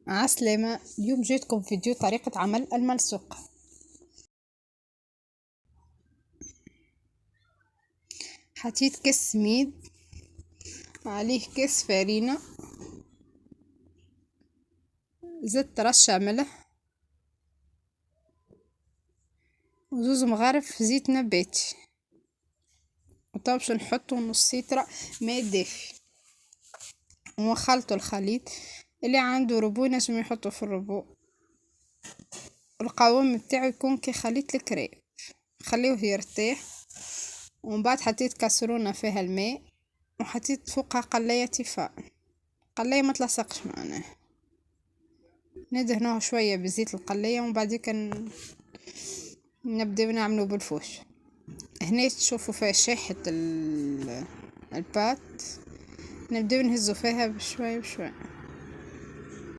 عسلامة. اليوم جيتكم فيديو طريقة عمل الملصوق. حطيت كيس سميد، عليه كيس فرينة، زدت رشة ملح وزوز مغارف زيت نباتي، وطبعا باش نحطو نص لتر ماء دافي، ونخلطو الخليط. اللي عنده ربو ينجم يحطو في الربو. القوام متاعو يكون كي خليط الكريم، خليوه يرتاح. ومن بعد حطيت كاسرونة فيها الماء، وحطيت فوقها قلاية تيفال، قلاية ما تلصقش معناها. ندهنوه شوية بزيت القلاية، ومن بعد نبداو نعملو بالفوش. هنا تشوفوا فيها شاحة البات، نبداو نهزو فيها بشوية بشوية.